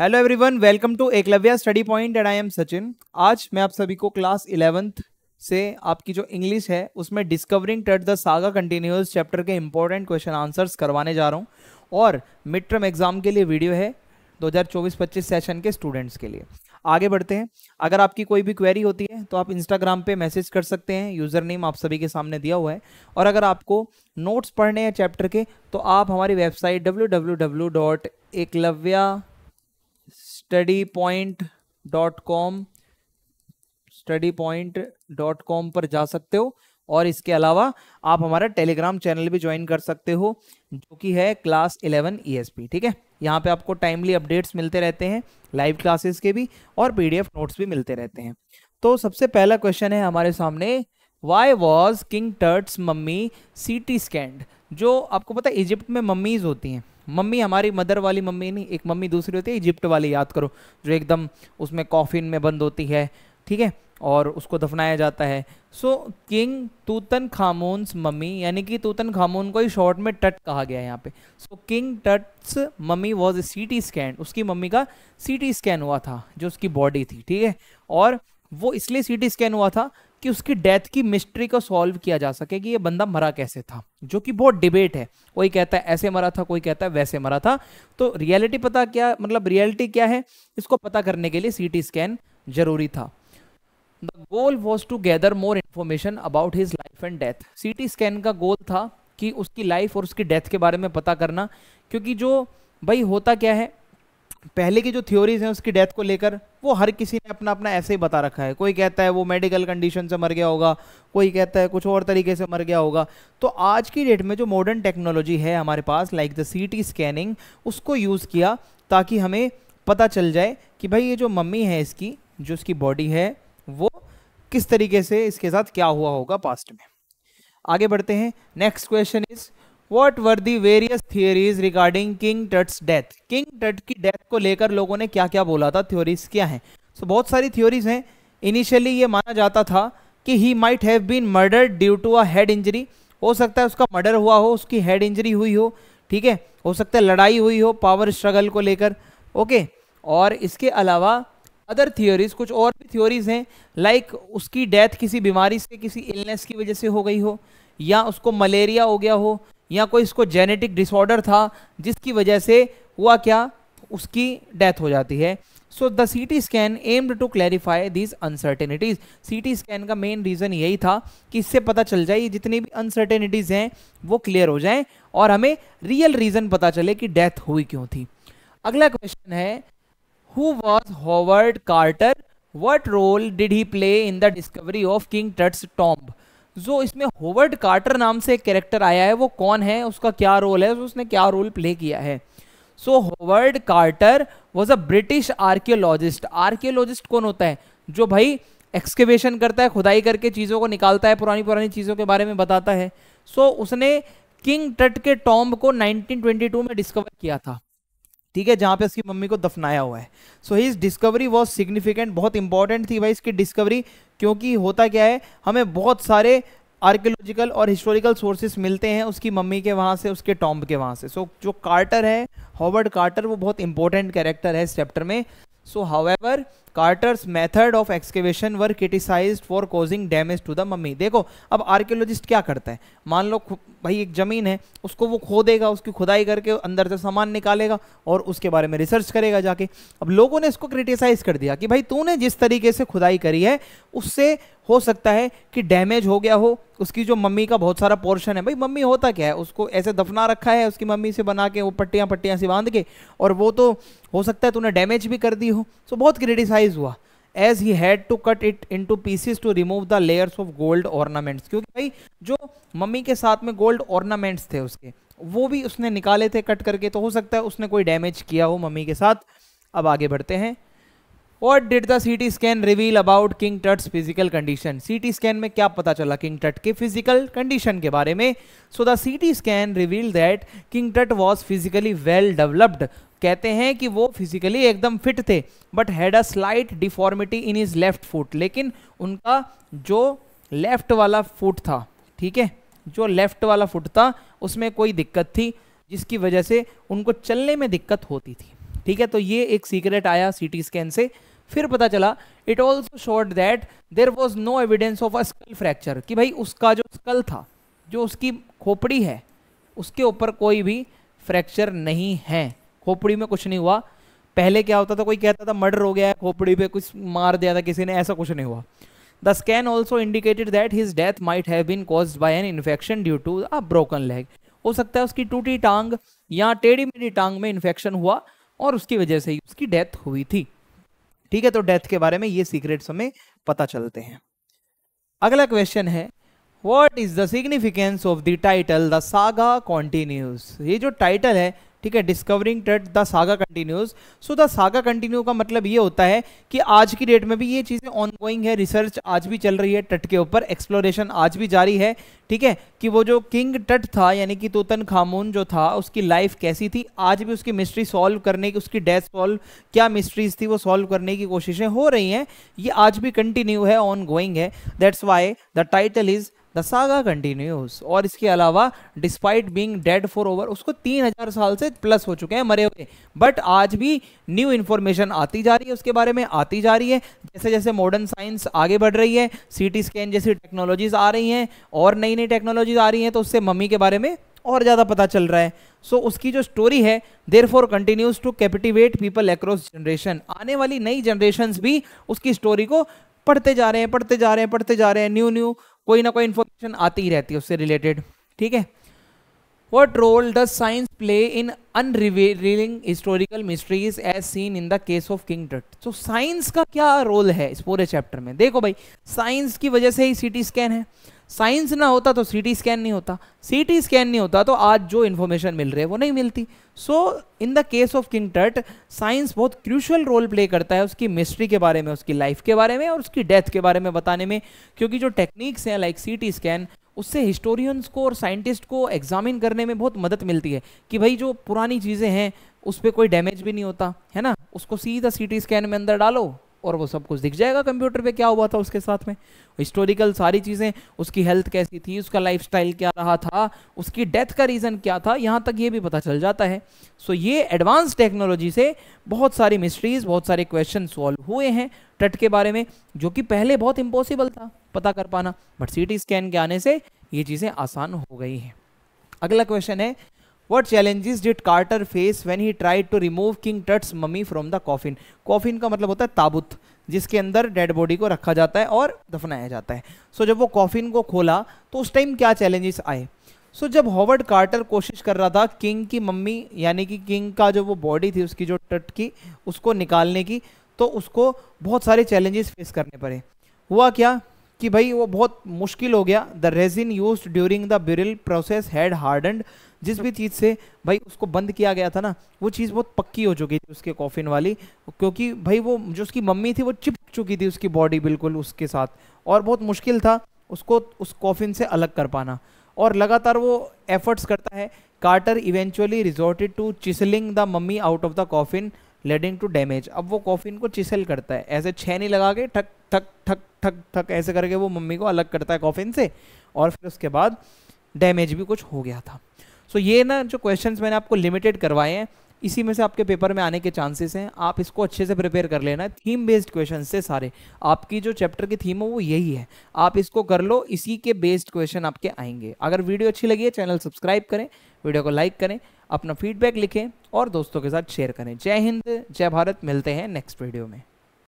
Hello everyone, welcome to Eklavya study point and I am Sachin. आज मैं आप सभी को क्लास 11th से आपकी जो इंग्लिश है उसमें डिस्कवरिंग टट द सागा कंटिन्यूअस चैप्टर के इंपॉर्टेंट क्वेश्चन आंसर्स करवाने जा रहा हूं और मिड टर्म एग्जाम के लिए वीडियो है 2024-25 सेशन के स्टूडेंट्स के लिए। आगे बढ़ते हैं। अगर आपकी कोई भी क्वेरी होती है तो आप इंस्टाग्राम पे मैसेज कर सकते हैं, यूज़र नेम आप सभी के सामने दिया हुआ है। और अगर आपको नोट्स पढ़ने हैं चैप्टर के तो आप हमारी वेबसाइट www.eklavyastudypoint.com पर जा सकते हो। और इसके अलावा आप हमारा टेलीग्राम चैनल भी ज्वाइन कर सकते हो जो कि है क्लास 11 ESP। ठीक है, यहाँ पे आपको टाइमली अपडेट्स मिलते रहते हैं, लाइव क्लासेस के भी और PDF नोट्स भी मिलते रहते हैं। तो सबसे पहला क्वेश्चन है हमारे सामने, why was King Tut's mummy CT scanned. जो आपको पता है इजिप्ट में मम्मीज होती हैं। मम्मी हमारी मदर वाली मम्मी नहीं, एक मम्मी दूसरी होती है इजिप्ट वाली, याद करो, जो एकदम उसमें कॉफिन में बंद होती है। ठीक है, और उसको दफनाया जाता है। सो किंग तूतन खामून्स मम्मी, यानी कि तूतन खामून को ही शॉर्ट में टट कहा गया है यहाँ पे। So King Tut's mummy was CT scan, उसकी मम्मी का CT स्कैन हुआ था जो उसकी बॉडी थी। ठीक है, और वो इसलिए CT स्कैन हुआ था कि उसकी डेथ की मिस्ट्री को सॉल्व किया जा सके कि ये बंदा मरा कैसे था, जो कि बहुत डिबेट है। कोई कहता है ऐसे मरा था, कोई कहता है वैसे मरा था। तो रियलिटी पता क्या, मतलब रियलिटी क्या है, इसको पता करने के लिए CT स्कैन जरूरी था। The goal was to gather more information about his life and death. CT scan का गोल था कि उसकी लाइफ और उसकी डेथ के बारे में पता करना, क्योंकि जो भाई होता क्या है, पहले की जो थ्योरीज हैं उसकी डेथ को लेकर वो हर किसी ने अपना अपना ऐसे ही बता रखा है। कोई कहता है वो मेडिकल कंडीशन से मर गया होगा, कोई कहता है कुछ और तरीके से मर गया होगा। तो आज की डेट में जो मॉडर्न टेक्नोलॉजी है हमारे पास, लाइक द CT स्कैनिंग, उसको यूज़ किया ताकि हमें पता चल जाए कि भाई ये जो मम्मी है इसकी, जो उसकी बॉडी है, वो किस तरीके से इसके साथ क्या हुआ होगा पास्ट में। आगे बढ़ते हैं। Next question is, What were the various theories regarding King Tut's death? King टट की डेथ को लेकर लोगों ने क्या क्या बोला था, थ्योरीज क्या हैं? So, बहुत सारी थ्योरीज हैं। इनिशियली ये माना जाता था कि he might have been murdered due to a head injury। हो सकता है उसका मर्डर हुआ हो, उसकी हेड इंजरी हुई हो। ठीक है, हो सकता है लड़ाई हुई हो पावर स्ट्रगल को लेकर। ओके, और इसके अलावा अदर थियोरीज, कुछ और भी थ्योरीज हैं, लाइक उसकी डेथ किसी बीमारी से, किसी इलनेस की वजह से हो गई हो, या उसको मलेरिया हो गया हो, या कोई इसको जेनेटिक डिसऑर्डर था जिसकी वजह से हुआ क्या, उसकी डेथ हो जाती है। So the CT scan aimed to clarify these uncertainties. CT scan का मेन रीजन यही था कि इससे पता चल जाए जितनी भी अनसर्टेनिटीज हैं वो क्लियर हो जाएं और हमें रियल रीजन पता चले कि डेथ हुई क्यों थी। अगला क्वेश्चन है, who was Howard Carter, what role did he play in the discovery of King Tut's tomb. जो इसमें होवर्ड कार्टर नाम से एक कैरेक्टर आया है वो कौन है, उसका क्या रोल है, उसने क्या रोल प्ले किया है। So Howard Carter was a British archaeologist. Archaeologist कौन होता है, जो भाई एक्सकेवेशन करता है, खुदाई करके चीज़ों को निकालता है, पुरानी पुरानी चीज़ों के बारे में बताता है। सो उसने किंग टट के टॉम्ब को 1922 में डिस्कवर किया था। ठीक है, जहां पे उसकी मम्मी को दफनाया हुआ है। So his discovery was significant, बहुत इंपॉर्टेंट थी भाई इसकी डिस्कवरी, क्योंकि होता क्या है, हमें बहुत सारे आर्कियोलॉजिकल और हिस्टोरिकल सोर्सेस मिलते हैं उसकी मम्मी के वहां से, उसके टॉम्ब के वहां से। सो जो कार्टर है, हॉवर्ड कार्टर, वो बहुत इंपॉर्टेंट कैरेक्टर है इस चैप्टर में। So however Carter's method of excavation were criticised for causing damage to the mummy. देखो अब आर्कियोलॉजिस्ट क्या करता है, मान लो भाई एक जमीन है, उसको वो खोदेगा, उसकी खुदाई करके अंदर से सामान निकालेगा और उसके बारे में रिसर्च करेगा जाके। अब लोगों ने इसको क्रिटिसाइज कर दिया कि भाई तूने जिस तरीके से खुदाई करी है उससे हो सकता है कि डैमेज हो गया हो उसकी जो मम्मी का बहुत सारा पोर्शन है। भाई मम्मी होता क्या है, उसको ऐसे दफना रखा है उसकी मम्मी से बना के, वो पट्टियां पट्टियां से बांध के, और वो तो हो सकता है तूने डैमेज भी कर दी हो। सो बहुत क्रिटिसाइज हुआ, as he had to cut it into pieces to remove the layers of gold ornaments। क्योंकि भाई जो मम्मी के साथ में गोल्ड ऑर्नामेंट्स थे उसके, वो भी उसने निकाले थे कट करके, तो हो सकता है उसने कोई डैमेज किया हो मम्मी के साथ। अब आगे बढ़ते हैं। What did the CT scan reveal about King Tut's physical condition? CT scan में क्या पता चला King Tut के physical condition के बारे में? So the CT scan revealed that King Tut was physically well developed। कहते हैं कि वो फिजिकली एकदम फिट थे, but had a slight deformity in his left foot. लेकिन उनका जो लेफ्ट वाला फुट था, ठीक है, जो लेफ्ट वाला फुट था उसमें कोई दिक्कत थी जिसकी वजह से उनको चलने में दिक्कत होती थी। ठीक है, तो ये एक सीक्रेट आया सीटी स्कैन से। फिर पता चला it also showed that there was no evidence of a skull fracture, कि भाई उसका जो स्कल था, जो उसकी खोपड़ी है, उसके ऊपर कोई भी फ्रैक्चर नहीं है, खोपड़ी में कुछ नहीं हुआ। पहले क्या होता था, कोई कहता था मर्डर हो गया है, खोपड़ी पे कुछ मार दिया था किसी ने, ऐसा कुछ नहीं हुआ। The scan also indicated that his death might have been caused by an infection due to a broken leg. हो सकता है उसकी टूटी टांग या टेढ़ी मेढ़ी टांग में इन्फेक्शन हुआ और उसकी वजह से ही उसकी डेथ हुई थी। ठीक है, तो डेथ के बारे में ये सीक्रेट्स हमें पता चलते हैं। अगला क्वेश्चन है, what is the significance of the title the saga continues. ये जो टाइटल है, ठीक है, डिस्कवरिंग टट the saga continues. So the saga continue का मतलब ये होता है कि आज की डेट में भी ये चीजें ऑनगोइंग है, रिसर्च आज भी चल रही है तट के ऊपर, एक्सप्लोरेशन आज भी जारी है। ठीक है, कि वो जो किंग टट था यानी कि तूतनखामुन जो था, उसकी लाइफ कैसी थी, आज भी उसकी मिस्ट्री सॉल्व करने की, उसकी डेथ सॉल्व क्या मिस्ट्रीज थी वो सॉल्व करने की कोशिशें हो रही हैं, ये आज भी कंटिन्यू है, ऑनगोइंग है। That's why the title is the saga continues. और इसके अलावा despite being dead for over, उसको 3000 साल से प्लस हो चुके हैं मरे हुए, बट आज भी न्यू इन्फॉर्मेशन आती जा रही है, उसके बारे में आती जा रही है। जैसे जैसे मॉडर्न साइंस आगे बढ़ रही है, सीटी स्कैन जैसी टेक्नोलॉजीज आ रही हैं और नई नई टेक्नोलॉजीज आ रही हैं, तो उससे मम्मी के बारे में और ज़्यादा पता चल रहा है। सो उसकी जो स्टोरी है therefore continues to captivate people across generation. आने वाली नई जनरेशंस भी उसकी स्टोरी को पढ़ते जा रहे हैं, पढ़ते जा रहे हैं, पढ़ते जा रहे हैं, न्यू न्यू कोई ना कोई इन्फॉर्मेशन आती ही रहती है उससे रिलेटेड। ठीक है, what role does science play in unravelling historical mysteries as seen in the case of King Tut. तो साइंस का क्या रोल है इस पूरे चैप्टर में। देखो भाई, साइंस की वजह से ही सीटी स्कैन है, साइंस ना होता तो सीटी स्कैन नहीं होता, सीटी स्कैन नहीं होता तो आज जो इन्फॉर्मेशन मिल रही है वो नहीं मिलती। So in the case of King Tut science बहुत क्रूशियल रोल प्ले करता है उसकी मिस्ट्री के बारे में, उसकी लाइफ के बारे में और उसकी डेथ के बारे में बताने में, क्योंकि जो टेक्निक्स हैं लाइक सीटी स्कैन, उससे हिस्टोरियंस को और साइंटिस्ट को एग्जामिन करने में बहुत मदद मिलती है कि भाई जो पुरानी चीज़ें हैं उस पर कोई डैमेज भी नहीं होता है ना, उसको सीधा सीटी स्कैन में अंदर डालो और वो सब कुछ दिख जाएगा कंप्यूटर पे क्या हुआ था उसके साथ में, हिस्टोरिकल सारी चीज़ें, उसकी हेल्थ कैसी थी, उसका लाइफस्टाइल क्या रहा था, उसकी डेथ का रीज़न क्या था, यहाँ तक ये भी पता चल जाता है। सो ये एडवांस टेक्नोलॉजी से बहुत सारी मिस्ट्रीज, बहुत सारे क्वेश्चन सॉल्व हुए हैं तट के बारे में, जो कि पहले बहुत इम्पॉसिबल था पता कर पाना, बट सीटी स्कैन के आने से ये चीज़ें आसान हो गई हैं। अगला क्वेश्चन है, What challenges did Carter face when he tried to remove King Tut's mummy from the coffin? Coffin का मतलब होता है ताबूत, जिसके अंदर डेड बॉडी को रखा जाता है और दफनाया जाता है। सो जब वो कॉफिन को खोला तो उस टाइम क्या चैलेंजेस आए। सो जब हॉवर्ड कार्टर कोशिश कर रहा था किंग की मम्मी यानी कि किंग का जो वो बॉडी थी उसकी जो टट की, उसको निकालने की, तो उसको बहुत सारे चैलेंजेस फेस करने पड़े। हुआ क्या कि भाई वो बहुत मुश्किल हो गया। The resin used during the burial process had hardened. जिस भी चीज़ से भाई उसको बंद किया गया था ना, वो चीज़ बहुत पक्की हो चुकी थी उसके कॉफिन वाली, क्योंकि भाई वो जो उसकी मम्मी थी वो चिपक चुकी थी उसकी बॉडी बिल्कुल उसके साथ, और बहुत मुश्किल था उसको उस कॉफिन से अलग कर पाना। और लगातार वो एफर्ट्स करता है। Carter eventually resorted to chiselling the mummy out of the coffin leading to damage. अब वो कॉफिन को चिसल करता है, ऐसे छेनी लगा के ठक ठक ठक ठक ठक ऐसे करके वो मम्मी को अलग करता है कॉफिन से, और फिर उसके बाद डैमेज भी कुछ हो गया था। सो ये ना जो क्वेश्चंस मैंने आपको लिमिटेड करवाए हैं, इसी में से आपके पेपर में आने के चांसेस हैं। आप इसको अच्छे से प्रिपेयर कर लेना, थीम बेस्ड क्वेश्चन से सारे, आपकी जो चैप्टर की थीम है वो यही है, आप इसको कर लो, इसी के बेस्ड क्वेश्चन आपके आएंगे। अगर वीडियो अच्छी लगी है चैनल सब्सक्राइब करें, वीडियो को लाइक करें, अपना फीडबैक लिखें और दोस्तों के साथ शेयर करें। जय हिंद, जय भारत, मिलते हैं नेक्स्ट वीडियो में।